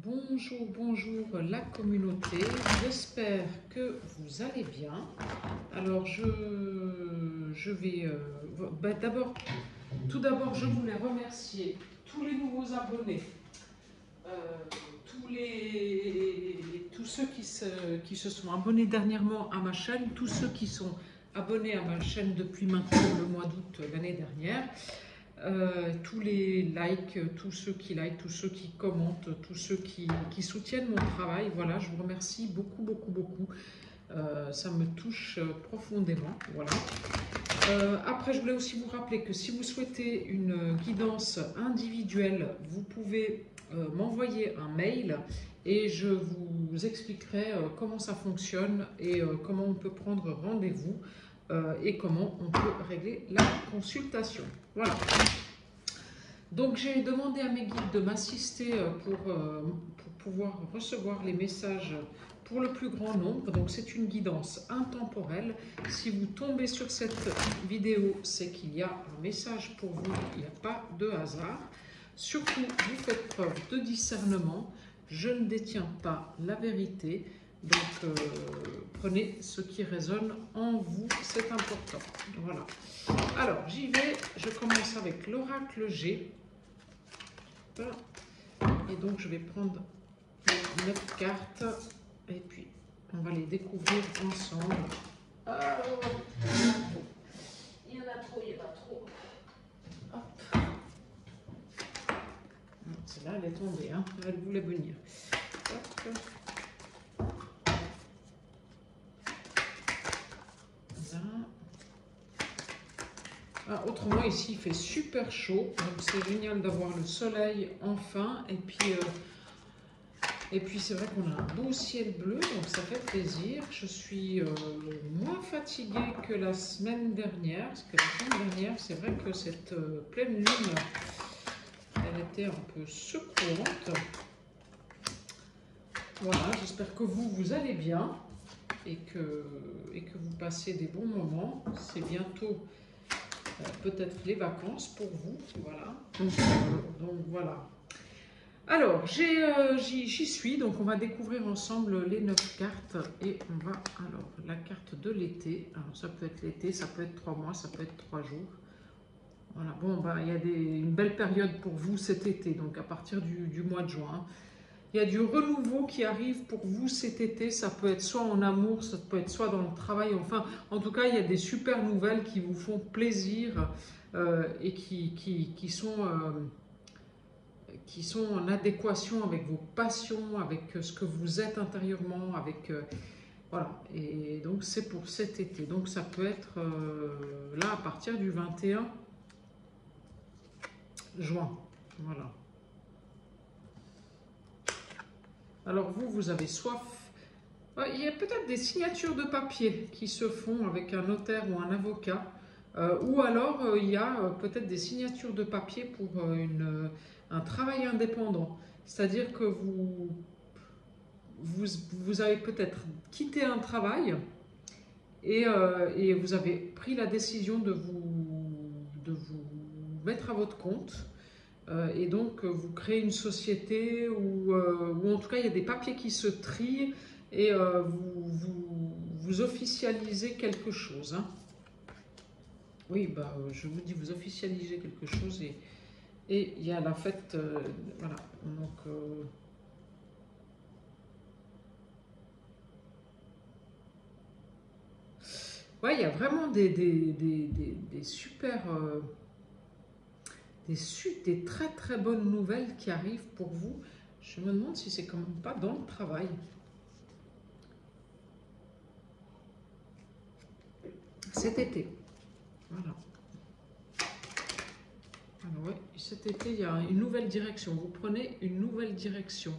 Bonjour, bonjour la communauté, j'espère que vous allez bien. Alors je vais, tout d'abord je voulais remercier tous les nouveaux abonnés, tous ceux qui se sont abonnés dernièrement à ma chaîne, tous ceux qui sont abonnés à ma chaîne depuis maintenant le mois d'août l'année dernière. Tous les likes, tous ceux qui likent, tous ceux qui commentent, tous ceux qui soutiennent mon travail. Voilà, je vous remercie beaucoup, beaucoup, beaucoup. Ça me touche profondément. Voilà. Après, je voulais aussi vous rappeler que si vous souhaitez une guidance individuelle, vous pouvez m'envoyer un mail et je vous expliquerai comment ça fonctionne et comment on peut prendre rendez-vous. Et comment on peut régler la consultation. Voilà. Donc j'ai demandé à mes guides de m'assister pour pouvoir recevoir les messages pour le plus grand nombre. Donc c'est une guidance intemporelle. Si vous tombez sur cette vidéo, c'est qu'il y a un message pour vous. Il n'y a pas de hasard. Surtout, vous faites preuve de discernement. Je ne détiens pas la vérité. Donc, prenez ce qui résonne en vous, c'est important. Voilà. Alors, j'y vais. Je commence avec l'oracle G. Voilà. Et donc, je vais prendre 9 cartes. Et puis, on va les découvrir ensemble. Oh, il y en a trop, il y en a trop. Hop. Celle-là, elle est tombée. Hein. Elle voulait venir. Hop. Ah, autrement, ici, il fait super chaud, donc c'est génial d'avoir le soleil enfin. Et puis c'est vrai qu'on a un beau ciel bleu, donc ça fait plaisir. Je suis moins fatiguée que la semaine dernière, parce que la semaine dernière, c'est vrai que cette pleine lune, elle était un peu secouante. Voilà, j'espère que vous allez bien et que vous passez des bons moments. C'est bientôt peut-être les vacances pour vous, voilà. Donc voilà. Alors, j'y suis, donc on va découvrir ensemble les 9 cartes et on va, alors, la carte de l'été, alors ça peut être l'été, ça peut être 3 mois, ça peut être 3 jours. Voilà, bon, bah, il y a une belle période pour vous cet été, donc à partir du mois de juin. Il y a du renouveau qui arrive pour vous cet été, ça peut être soit en amour, ça peut être soit dans le travail, enfin, en tout cas, il y a des super nouvelles qui vous font plaisir et qui sont en adéquation avec vos passions, avec ce que vous êtes intérieurement, avec... voilà, et donc c'est pour cet été. Donc ça peut être là à partir du 21 juin, voilà. Alors vous avez soif. Il y a peut-être des signatures de papier qui se font avec un notaire ou un avocat. Ou alors il y a peut-être des signatures de papier pour un travail indépendant. C'est-à-dire que vous avez peut-être quitté un travail et vous avez pris la décision de vous mettre à votre compte. Et donc, vous créez une société ou en tout cas, il y a des papiers qui se trient et vous officialisez quelque chose. Hein. Oui, bah, je vous dis, vous officialisez quelque chose et il y a la fête. Voilà. Donc, ouais, il y a vraiment des super. Des très très bonnes nouvelles qui arrivent pour vous. Je me demande si c'est quand même pas dans le travail. Cet été. Voilà. Alors ouais, cet été, il y a une nouvelle direction. Vous prenez une nouvelle direction.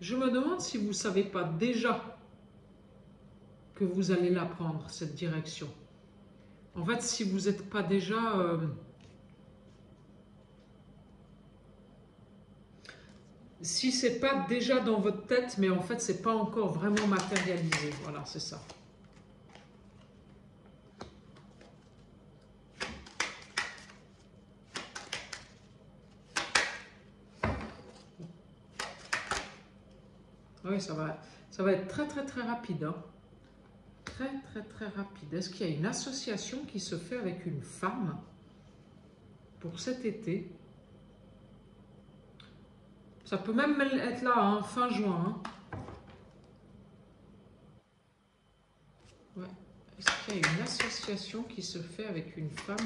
Je me demande si vous ne savez pas déjà que vous allez la prendre, cette direction. En fait, si vous n'êtes pas déjà... si c'est pas déjà dans votre tête, mais en fait, c'est pas encore vraiment matérialisé. Voilà, c'est ça. Oui, ça va être très, très, très rapide. Hein. Très, très, très rapide. Est-ce qu'il y a une association qui se fait avec une femme pour cet été? Ça peut même être là, hein, fin juin. Hein. Ouais. Est-ce qu'il y a une association qui se fait avec une femme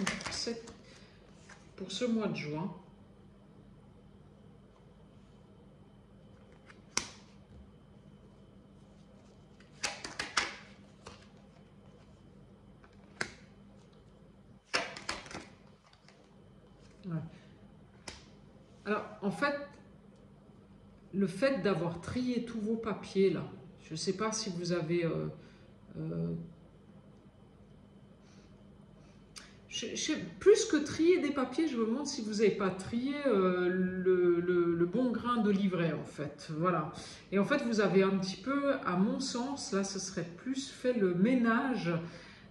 pour ce mois de juin? Ouais. Alors, en fait, le fait d'avoir trié tous vos papiers, là, je ne sais pas si vous avez... plus que trier des papiers, je me demande si vous n'avez pas trié le bon grain de livret, en fait. Voilà. Et en fait, vous avez un petit peu, à mon sens, là, ce serait plus fait le ménage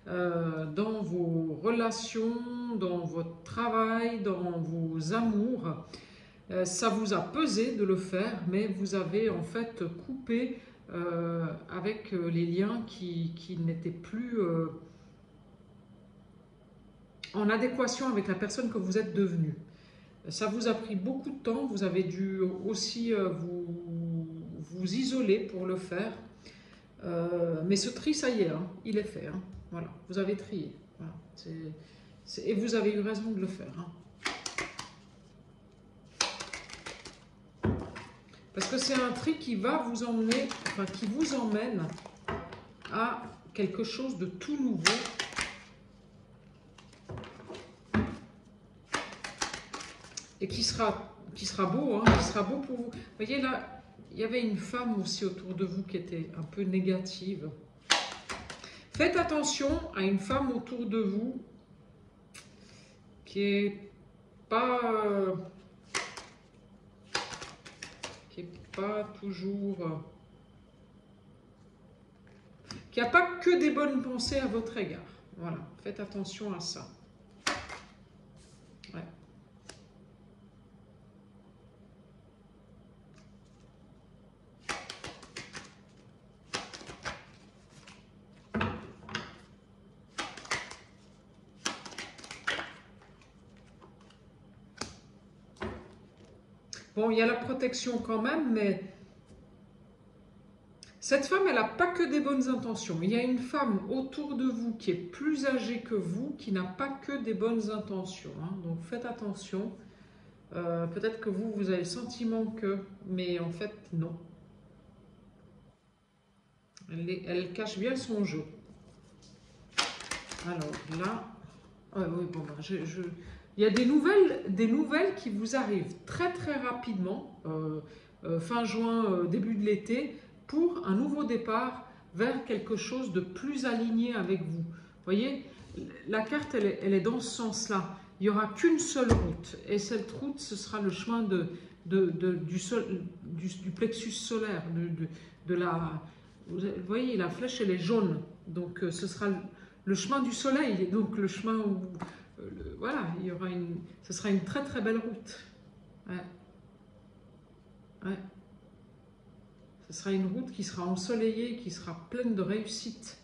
dans vos relations, dans votre travail, dans vos amours. Ça vous a pesé de le faire, mais vous avez en fait coupé avec les liens qui n'étaient plus en adéquation avec la personne que vous êtes devenue. Ça vous a pris beaucoup de temps, vous avez dû aussi vous isoler pour le faire. Mais ce tri, ça y est, hein, il est fait. Hein. Voilà, vous avez trié. Voilà. Et vous avez eu raison de le faire. Hein. Parce que c'est un tri qui va vous emmener, enfin qui vous emmène à quelque chose de tout nouveau. Et qui sera beau, hein, qui sera beau pour vous. Vous voyez là, il y avait une femme aussi autour de vous qui était un peu négative. Faites attention à une femme autour de vous qui est pas toujours... qui n'a pas que des bonnes pensées à votre égard. Voilà, faites attention à ça. Ouais. Bon, il y a la protection quand même, mais cette femme, elle n'a pas que des bonnes intentions. Il y a une femme autour de vous qui est plus âgée que vous, qui n'a pas que des bonnes intentions. Hein. Donc faites attention. Peut-être que vous avez le sentiment que, mais en fait, non. Elle cache bien son jeu. Alors là, oui, bon, il y a des nouvelles qui vous arrivent très très rapidement, fin juin, début de l'été, pour un nouveau départ vers quelque chose de plus aligné avec vous. Vous voyez, la carte, elle est dans ce sens-là. Il n'y aura qu'une seule route, et cette route, ce sera le chemin du plexus solaire, de la... Vous voyez, la flèche, elle est jaune, donc ce sera le chemin du soleil, donc le chemin où... voilà, ce sera une très très belle route. Ouais. Ouais. Ce sera une route qui sera ensoleillée, qui sera pleine de réussite.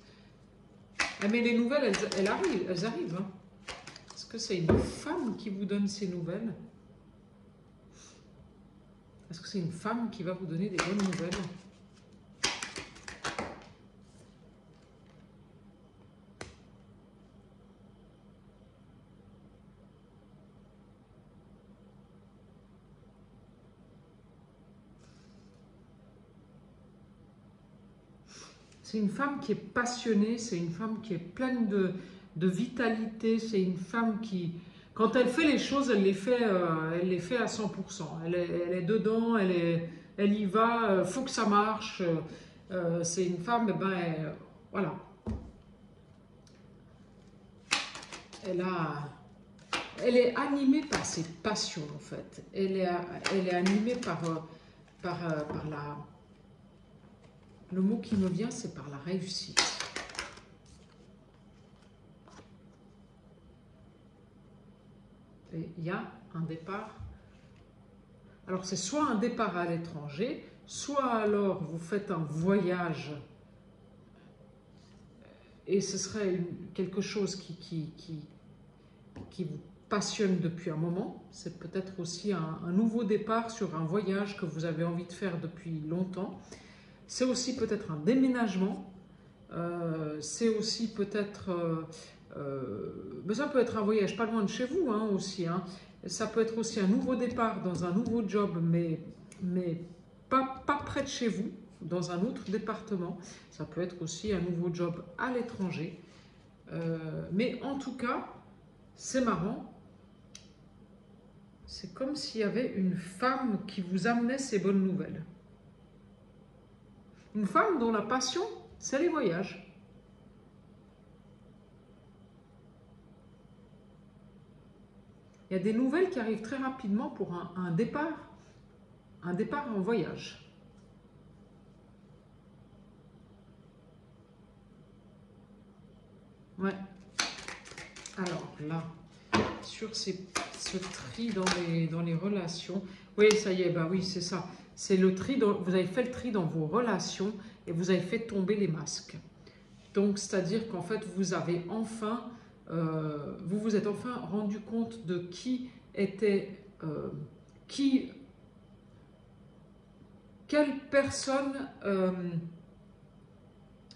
Mais les nouvelles, elles arrivent. Hein. Est-ce que c'est une femme qui vous donne ces nouvelles? Est-ce que c'est une femme qui va vous donner des bonnes nouvelles? C'est une femme qui est passionnée, c'est une femme qui est pleine de vitalité, c'est une femme qui, quand elle fait les choses, elle les fait à 100%. Elle est dedans, elle y va, faut que ça marche. C'est une femme, voilà. Elle est animée par ses passions, en fait. Elle est animée par la... Le mot qui me vient, c'est par la réussite. Et il y a un départ. Alors, c'est soit un départ à l'étranger, soit alors vous faites un voyage et ce serait quelque chose qui vous passionne depuis un moment. C'est peut-être aussi un nouveau départ sur un voyage que vous avez envie de faire depuis longtemps. C'est aussi peut-être un déménagement. C'est aussi peut-être... mais ça peut être un voyage pas loin de chez vous hein, aussi. Hein. Ça peut être aussi un nouveau départ dans un nouveau job, mais pas près de chez vous, dans un autre département. Ça peut être aussi un nouveau job à l'étranger. Mais en tout cas, c'est marrant. C'est comme s'il y avait une femme qui vous amenait ces bonnes nouvelles. Une femme dont la passion, c'est les voyages. Il y a des nouvelles qui arrivent très rapidement pour un départ en voyage. Ouais. Alors là, sur ce tri dans les relations, oui, ça y est, bah oui, c'est ça. C'est le tri, vous avez fait le tri dans vos relations et vous avez fait tomber les masques. Donc, c'est-à-dire qu'en fait, vous avez enfin, vous vous êtes enfin rendu compte de qui était, quelle personne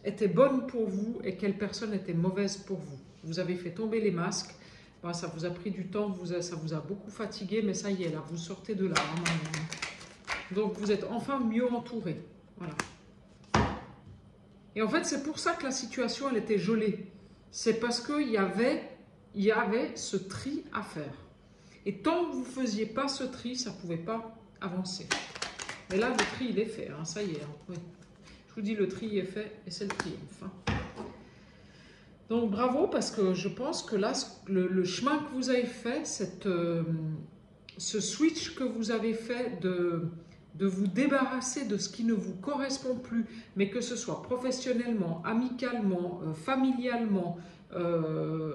était bonne pour vous et quelle personne était mauvaise pour vous. Vous avez fait tomber les masques. Bon, ça vous a pris du temps, ça vous a beaucoup fatigué, mais ça y est, là, vous sortez de là. Donc, vous êtes enfin mieux entouré. Voilà. Et en fait, c'est pour ça que la situation, elle était gelée. C'est parce qu'il y avait ce tri à faire. Et tant que vous ne faisiez pas ce tri, ça ne pouvait pas avancer. Mais là, le tri, il est fait. Hein, ça y est. Hein, oui. Je vous dis, le tri est fait et c'est le triomphe. Hein. Donc, bravo, parce que je pense que là, le chemin que vous avez fait, ce switch que vous avez fait de vous débarrasser de ce qui ne vous correspond plus, mais que ce soit professionnellement, amicalement, familialement,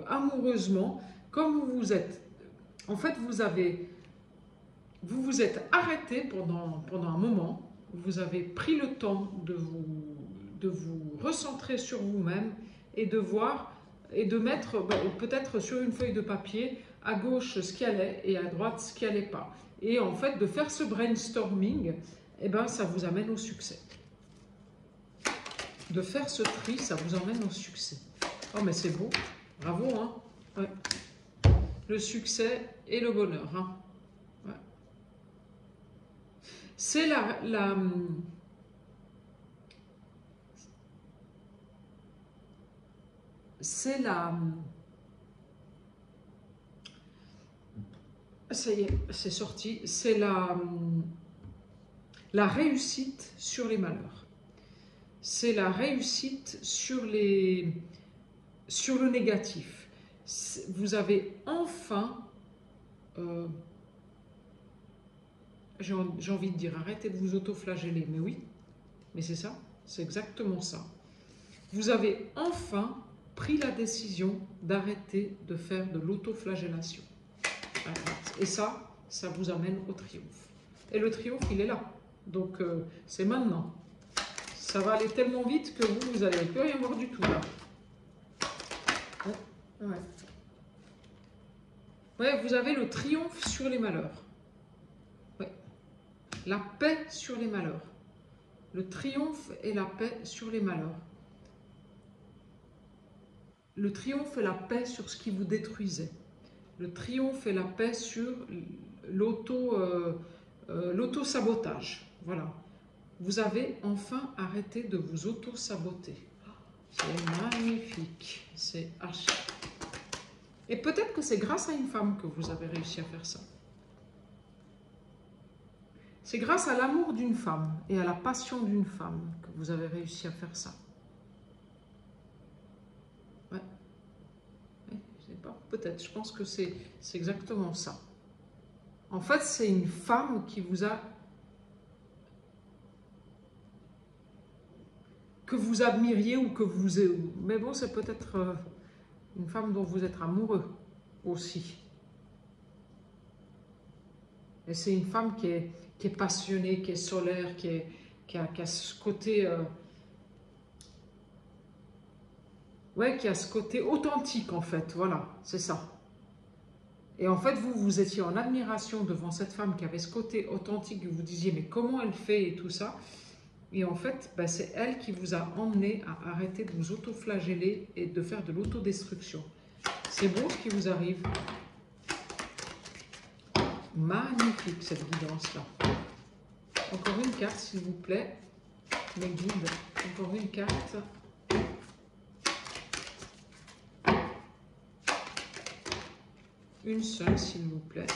amoureusement, comme vous êtes, en fait, vous vous êtes arrêté pendant un moment, vous avez pris le temps de vous recentrer sur vous-même et de voir et de mettre peut-être sur une feuille de papier à gauche ce qui allait et à droite ce qui n'allait pas. Et en fait, de faire ce brainstorming, eh ben, ça vous amène au succès. De faire ce tri, ça vous emmène au succès. Oh, mais c'est beau. Bravo, hein. Ouais. Le succès et le bonheur. Hein. Ouais. C'est ça y est, c'est sorti. C'est la réussite sur les malheurs. C'est la réussite sur le négatif. Vous avez enfin, j'ai envie de dire, arrêtez de vous auto-flageller, mais oui, mais c'est ça, c'est exactement ça. Vous avez enfin pris la décision d'arrêter de faire de l'autoflagellation. Et ça vous amène au triomphe. Et le triomphe, il est là. Donc, c'est maintenant. Ça va aller tellement vite que vous n'allez plus rien voir du tout là. Ouais. Ouais, vous avez le triomphe sur les malheurs. Ouais. La paix sur les malheurs. Le triomphe et la paix sur les malheurs. Le triomphe et la paix sur ce qui vous détruisait. Le triomphe et la paix sur l'auto-sabotage. Voilà. Vous avez enfin arrêté de vous auto-saboter. C'est magnifique. C'est archi. Et peut-être que c'est grâce à une femme que vous avez réussi à faire ça. C'est grâce à l'amour d'une femme et à la passion d'une femme que vous avez réussi à faire ça. Ouais. Je sais pas, peut-être. Je pense que c'est exactement ça. En fait, c'est une femme qui vous a... que vous admiriez ou que vous... Mais bon, c'est peut-être une femme dont vous êtes amoureux aussi. Et c'est une femme qui est passionnée, qui est solaire, qui est qui a ce côté, ouais, qui a ce côté authentique en fait, voilà, c'est ça. Et en fait, vous étiez en admiration devant cette femme qui avait ce côté authentique, vous disiez, mais comment elle fait et tout ça. Et en fait, bah, c'est elle qui vous a emmené à arrêter de vous autoflageller et de faire de l'autodestruction. C'est beau ce qui vous arrive. Magnifique cette guidance-là. Encore une carte, s'il vous plaît. Mes guides. Encore une carte. Une seule, s'il vous plaît.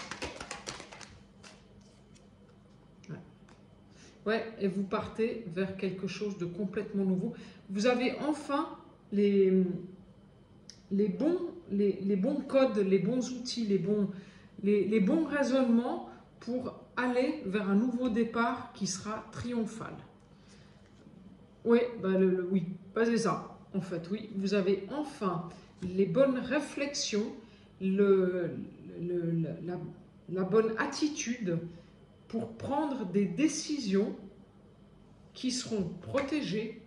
Ouais, et vous partez vers quelque chose de complètement nouveau. Vous avez enfin les bons codes, les bons outils, les bons raisonnements pour aller vers un nouveau départ qui sera triomphal. Oui, bah oui, bah c'est ça, en fait, oui. Vous avez enfin les bonnes réflexions, la bonne attitude pour prendre des décisions qui seront protégées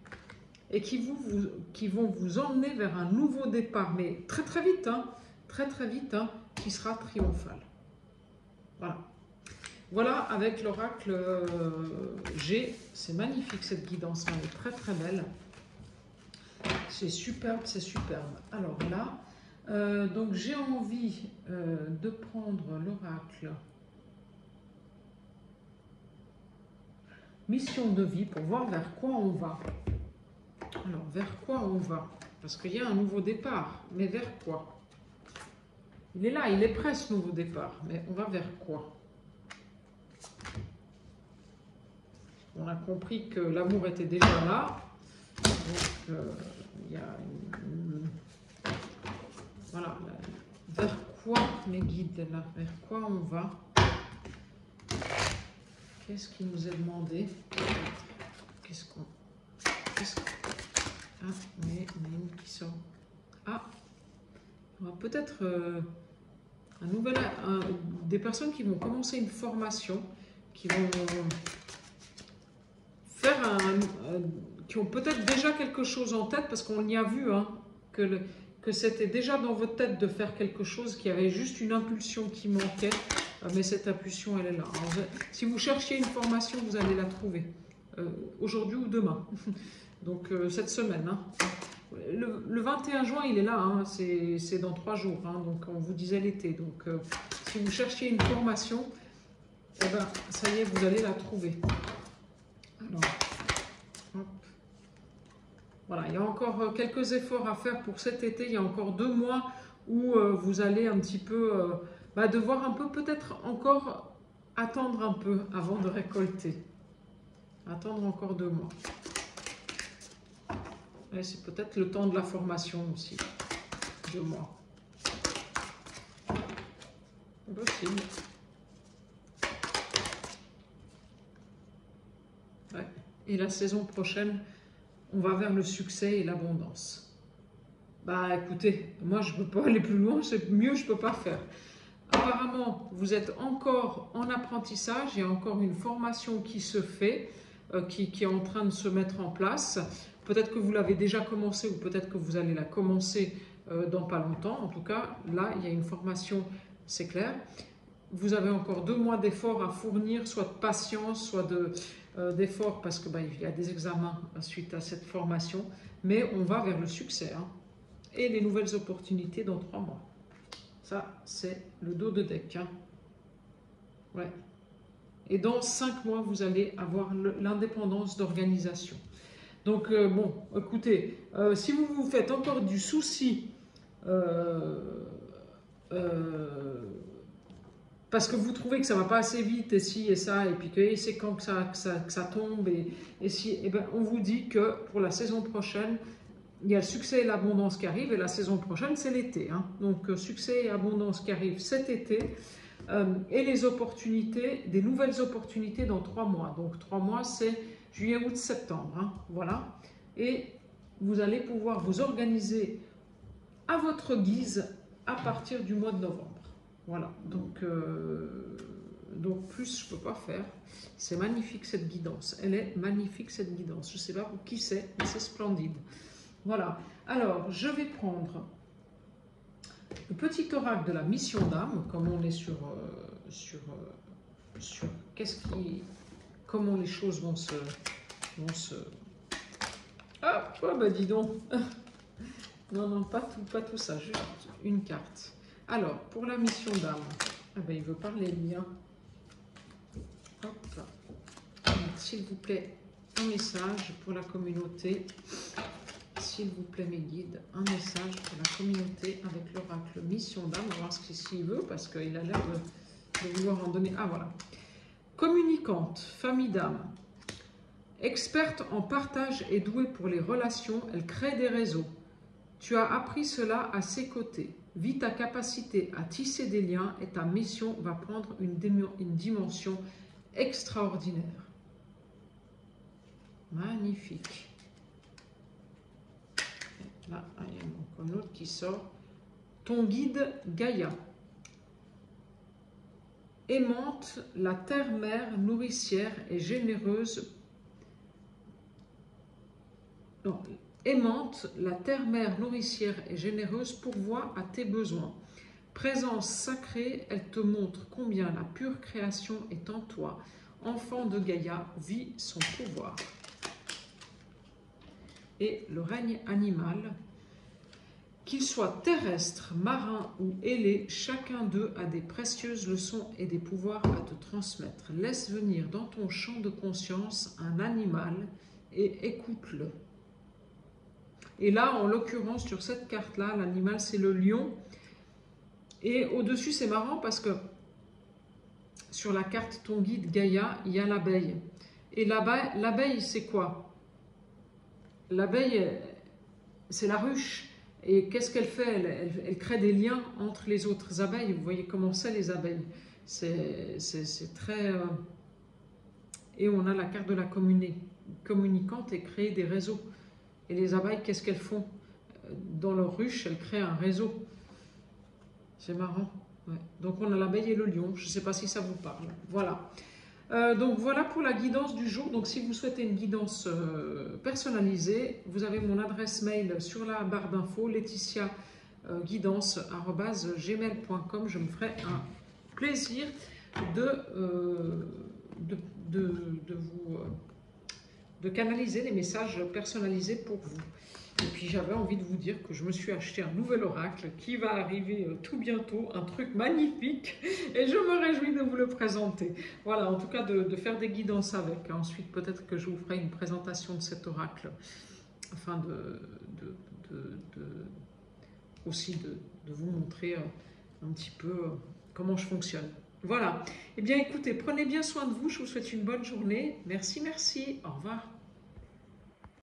et qui vont vous emmener vers un nouveau départ, mais très très vite, hein, qui sera triomphal. Voilà. Voilà, avec l'oracle G, c'est magnifique cette guidance, elle est très très belle. C'est superbe, c'est superbe. Alors là, donc j'ai envie de prendre l'oracle mission de vie pour voir vers quoi on va. Alors, vers quoi on va? Parce qu'il y a un nouveau départ, mais vers quoi? Il est là, il est prêt ce nouveau départ, mais on va vers quoi? On a compris que l'amour était déjà là, donc il y a voilà, vers quoi mes guides là? Vers quoi on va? Qu'est-ce qui nous est demandé? Qu'est-ce qu'on... Ah, oui, on a une qui sort. Ah, on va peut-être des personnes qui vont commencer une formation, qui vont faire qui ont peut-être déjà quelque chose en tête, parce qu'on y a vu hein, que c'était déjà dans votre tête de faire quelque chose, qu'il y avait juste une impulsion qui manquait, mais cette impulsion, elle est là. Alors, si vous cherchiez une formation, vous allez la trouver, aujourd'hui ou demain. Donc cette semaine. Hein. Le 21 juin, il est là, hein, c'est dans 3 jours, hein, donc on vous disait l'été. Donc si vous cherchiez une formation, eh ben, ça y est, vous allez la trouver. Alors, hop. Voilà, il y a encore quelques efforts à faire pour cet été. Il y a encore 2 mois où vous allez un petit peu devoir un peu, peut-être encore attendre un peu avant de récolter. Attendre encore 2 mois. C'est peut-être le temps de la formation aussi. 2 mois. Possible. Ouais. Et la saison prochaine, on va vers le succès et l'abondance. Bah écoutez, moi je ne peux pas aller plus loin, c'est mieux je ne peux pas faire. Apparemment, vous êtes encore en apprentissage, il y a encore une formation qui se fait, qui est en train de se mettre en place. Peut-être que vous l'avez déjà commencé ou peut-être que vous allez la commencer dans pas longtemps. En tout cas, là, il y a une formation, c'est clair. Vous avez encore 2 mois d'efforts à fournir, soit de patience, soit d'efforts, parce que il y a des examens suite à cette formation. Mais on va vers le succès hein, et les nouvelles opportunités dans 3 mois. Ça, c'est le dos de deck. Hein. Ouais. Et dans 5 mois, vous allez avoir l'indépendance d'organisation. Donc, bon, écoutez, si vous vous faites encore du souci, parce que vous trouvez que ça ne va pas assez vite, et ci et ça, et puis que c'est quand que ça tombe, et si, et ben, on vous dit que pour la saison prochaine, il y a le succès et l'abondance qui arrivent, et la saison prochaine, c'est l'été. Hein. Donc, succès et abondance qui arrivent cet été, et les opportunités, des nouvelles opportunités dans 3 mois. Donc, 3 mois, c'est juillet, août, septembre. Hein. Voilà. Et vous allez pouvoir vous organiser à votre guise à partir du mois de novembre. Voilà. Donc, Donc plus je ne peux pas faire. C'est magnifique cette guidance. Elle est magnifique cette guidance. Je ne sais pas pour qui c'est, mais c'est splendide. Voilà. Alors, je vais prendre le petit oracle de la mission d'âme, comme on est sur comment les choses vont se... Ah, oh, bah dis donc. Non, non, pas tout ça, juste une carte. Alors, pour la mission d'âme, ah ben, il veut parler bien. Hop. S'il vous plaît, un message pour la communauté. S'il vous plaît, mes guides, un message pour la communauté avec l'oracle mission d'âme. On va voir ce qu'il veut, parce qu'il a l'air de vouloir en donner. Ah, voilà. Communicante, famille d'âme. Experte en partage et douée pour les relations, elle crée des réseaux. Tu as appris cela à ses côtés. Vis ta capacité à tisser des liens et ta mission va prendre une dimension extraordinaire. Magnifique. Là, il y a encore un autre qui sort. Ton guide Gaïa. Aimante, la terre-mère nourricière et généreuse. Non, aimante, la terre-mère nourricière et généreuse pourvoit à tes besoins. Présence sacrée, elle te montre combien la pure création est en toi. Enfant de Gaïa, vit son pouvoir. Et le règne animal, qu'il soit terrestre, marin ou ailé, chacun d'eux a des précieuses leçons et des pouvoirs à te transmettre. Laisse venir dans ton champ de conscience un animal et écoute-le. Et là, en l'occurrence, sur cette carte-là, l'animal, c'est le lion. Et au-dessus, c'est marrant parce que sur la carte Ton guide Gaïa, il y a l'abeille. Et l'abeille, c'est quoi? L'abeille, c'est la ruche. Et qu'est-ce qu'elle fait? Elle crée des liens entre les autres abeilles. Vous voyez comment c'est les abeilles. C'est très... Et on a la carte de la communicante et créer des réseaux. Et les abeilles, qu'est-ce qu'elles font? Dans leur ruche, elles créent un réseau. C'est marrant. Ouais. Donc on a l'abeille et le lion. Je ne sais pas si ça vous parle. Voilà. Donc voilà pour la guidance du jour. Donc si vous souhaitez une guidance personnalisée, vous avez mon adresse mail sur la barre d'infos, laetitiaguidance@gmail.com. Je me ferai un plaisir de canaliser les messages personnalisés pour vous. Et puis j'avais envie de vous dire que je me suis acheté un nouvel oracle qui va arriver tout bientôt, un truc magnifique, et je me réjouis de vous le présenter. Voilà, en tout cas de faire des guidances avec. Ensuite, peut-être que je vous ferai une présentation de cet oracle, afin aussi de vous montrer un petit peu comment je fonctionne. Voilà. Eh bien, écoutez, prenez bien soin de vous. Je vous souhaite une bonne journée. Merci, merci. Au revoir.